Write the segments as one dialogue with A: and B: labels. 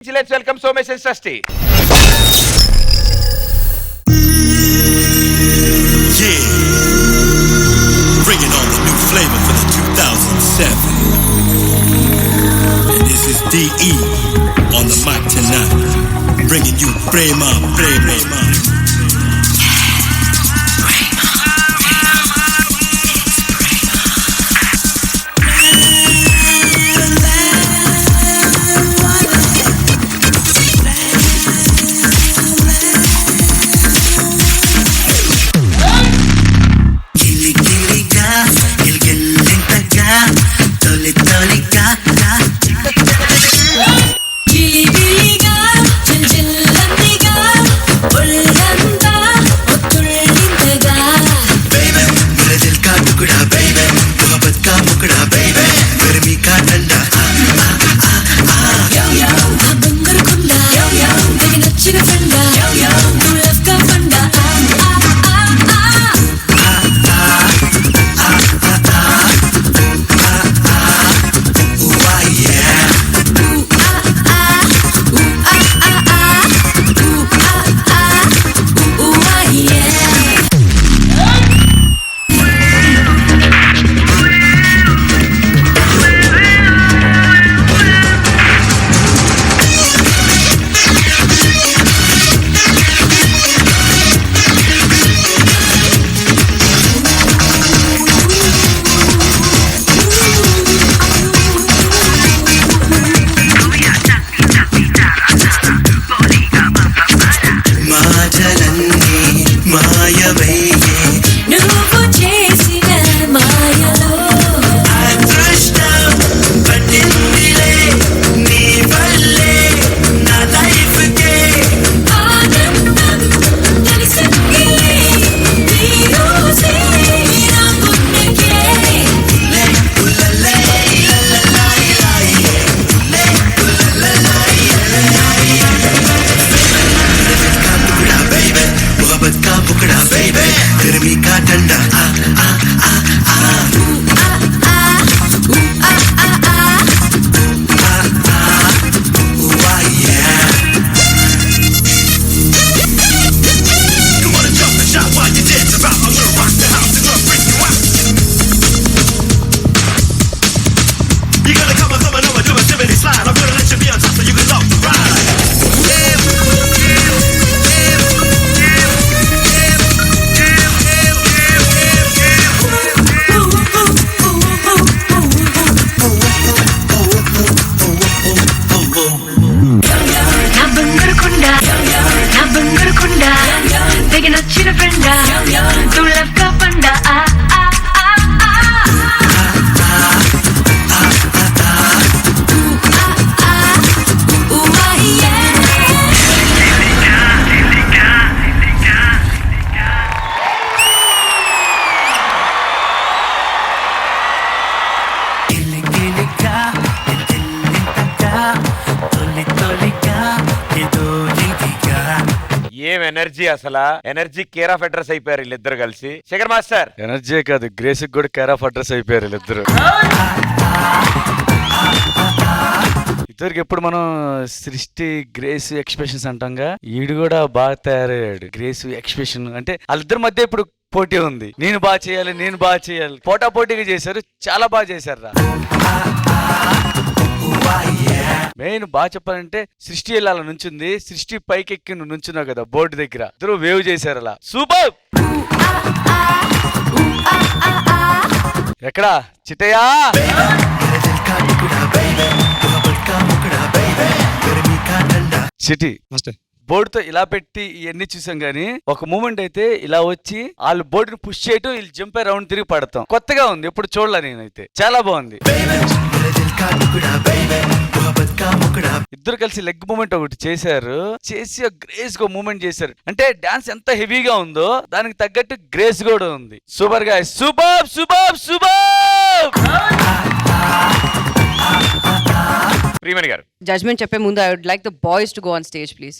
A: Let's welcome Somesh and Srishti.
B: Yeah, bringing on the new flavor for the 2007. And this is DE on the mic tonight, bringing you Prema.
A: ఏం energy అసలు energy care of address అయిపోయారు వీళ్ళిద్దరు కలిసి. Shekhar master
C: energy కాదు, grace కూడా care of address అయిపోయారు వీళ్ళిద్దరు. ఇద్దరికి ఎప్పుడు మనం సృష్టి గ్రేస్ ఎక్స్ప్రెషన్స్ అంటాంగా, ఈడు కూడా బాగా తయారయ్యాడు. గ్రేస్ ఎక్స్ప్రెషన్ అంటే వాళ్ళిద్దరి మధ్య ఇప్పుడు పోటీ ఉంది. నేను బాగా చేయాలి పోటా పోటీగా చేశారు, చాలా బాగా చేశారు రా. మెయిన్ బాగా చెప్పాలంటే సృష్టి వెళ్ళాల నుంచింది, సృష్టి పైకి ఎక్కి నువ్వు నుంచున్నావు కదా బోర్డు దగ్గర, ఇద్దరు వేవ్ చేశారు అలా. సూపర్. ఎక్కడా చిట్టయ్యా? చిటి బోర్డుతో ఇలా పెట్టి ఇవన్నీ చూసాం గానీ, ఒక మూమెంట్ అయితే ఇలా వచ్చి వాళ్ళు బోర్డుని పుష్ చేయటం, వీళ్ళు జంప్ రౌండ్ తిరిగి పడతాం. కొత్తగా ఉంది, ఎప్పుడు చూడలే నేనైతే. చాలా బాగుంది. ఇద్దరు కలిసి లెగ్ మూమెంట్ ఒకటి చేశారు, చేసి గ్రేస్ గా మూమెంట్ చేశారు. అంటే డాన్స్ ఎంత హెవీగా ఉందో దానికి తగ్గట్టు గ్రేస్ కూడా ఉంది. సూపర్ గా, సూపర్ సూపర్ సూపర్.
A: ప్రియమణి గారు
D: జడ్జ్మెంట్ చెప్పే ముందు I would like the boys to go on stage please.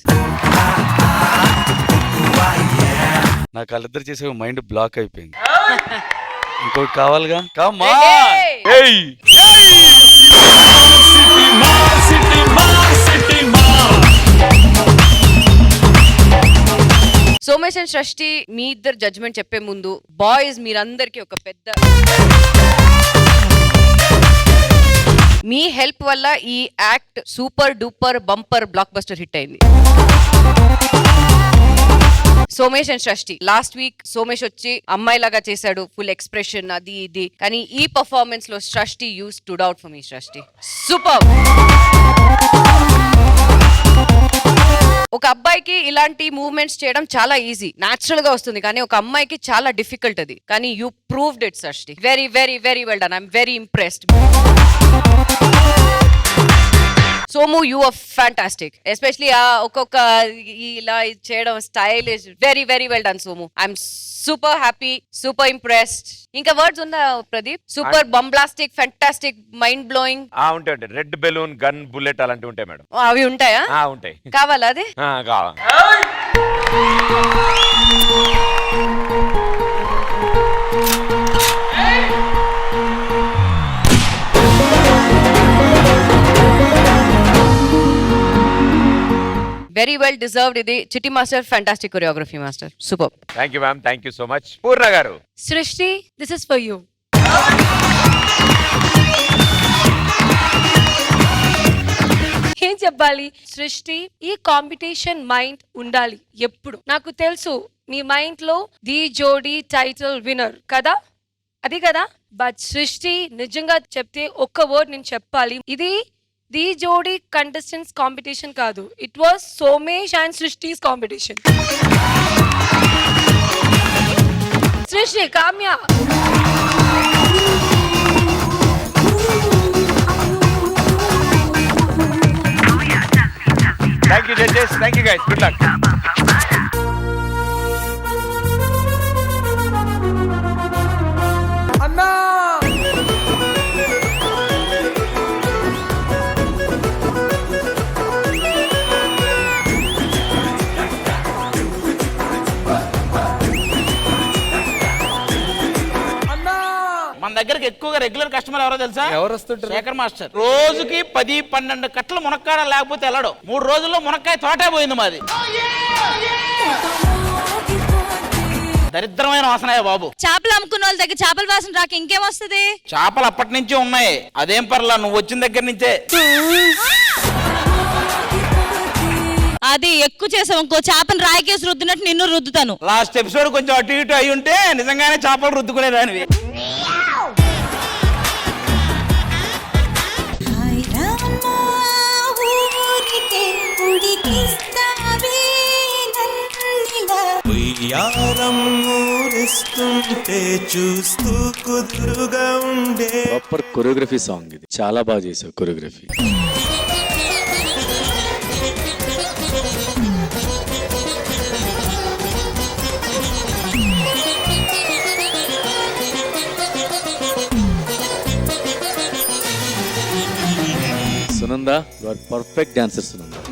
C: నాకు వాళ్ళిద్దరు చేసే మైండ్ బ్లాక్ అయిపోయింది. ఇంకోటి కావాలిగా. కమ్మా
E: City, my city, my city, my
D: Somesh and Srishti మీ ఇద్దరు జడ్జ్మెంట్ చెప్పే ముందు బాయ్స్ మీరందరికీ ఒక పెద్ద మీ హెల్ప్ వల్ల ఈ act super duper bumper block buster hit అయింది. సోమేష్ అండ్ సృష్టి లాస్ట్ వీక్ సోమేష్ వచ్చి అమ్మాయిలాగా చేశాడు, ఫుల్ ఎక్స్ప్రెషన్ అది ఇది, కానీ ఈ పర్ఫార్మెన్స్ లో సృష్టి you stood out for me. సృష్టి సూపర్. ఒక అబ్బాయికి ఇలాంటి మూవ్మెంట్స్ చేయడం చాలా ఈజీ, న్యాచురల్ గా వస్తుంది, కానీ ఒక అమ్మాయికి చాలా డిఫికల్ట్ అది, కానీ you proved it Srishti. Very very very well done. I'm very impressed. Somu, you are fantastic. Especially ఒక్కొక్క ఇలా చేయడం style is very very well done Somu. I'm super happy, super impressed. ఇంకా వర్డ్స్ ఉందా Pradeep? Super bumblastic, fantastic, mind blowing.
A: ఉంటాయి. Red balloon, gun, bullet అలాంటివి ఉంటాయి madam.
D: అవి ఉంటాయా?
A: ఉంటాయి.
D: కావాలా అది?
A: కావాలి.
D: Very well deserved. ఇది Chitti master fantastic choreography master. Super.
A: Thank you ma'am. Thank you so much. Purna గారు.
E: Srishti, this is for you. ఏం చెప్పాలి సృష్టి, ఈ కాంపిటీషన్ మైండ్ ఉండాలి ఎప్పుడు. నాకు తెలుసు మీ మైండ్ లో ది జోడీ టైటిల్ విన్నర్ కదా, అది కదా. బట్ సృష్టి నిజంగా చెప్తే ఒక్క వర్డ్ నేను చెప్పాలి, ఇది ది జోడీ కంటెస్టెంట్స్ కాంపిటీషన్ కాదు, it was Somesh and Srishti's competition. Srishti, Kamya.
A: Thank you judges. Thank you guys. Good luck.
F: మన దగ్గరికి ఎక్కువగా రెగ్యులర్ కస్టమర్ ఎవరో తెలుసా? ఎవరు వస్తుంటారు? శేఖర్ మాస్టర్. రోజుకి 10-12 కట్టలు మునక్కాడ లేకపోతే వెళ్ళడు. 3 రోజుల్లో మునక్కాయ తోటే పోయింది మాది. దరిద్రమైన వాసనయా బాబు.
G: చేపలు అమ్ముకున్న వాళ్ళ దగ్గర చేపల వాసన రాక ఇంకేం వస్తుంది?
F: చేపలు అప్పటి నుంచి ఉన్నాయి, అదేం పర్లా, నువ్వు వచ్చిన దగ్గర నుంచే.
G: అది ఎక్కువ చేసావు ఇంకో చేపను రాయికేసి రుద్దినట్టు నిన్ను రుద్దుతాను.
F: లాస్ట్ ఎపిసోడ్ కొంచెం అటు ఇటు అయి ఉంటే నిజంగానే చేపలు రుద్దుకునేదానివి.
B: ఉయ్యారం ఊరిస్తుంటే చూస్తూ కుదురుగా ఉండే
C: ప్రాపర్ కొరియోగ్రఫీ సాంగ్ ఇది. చాలా బాగా చేసావు choreography. Sunanda, you are perfect dancer Sunanda.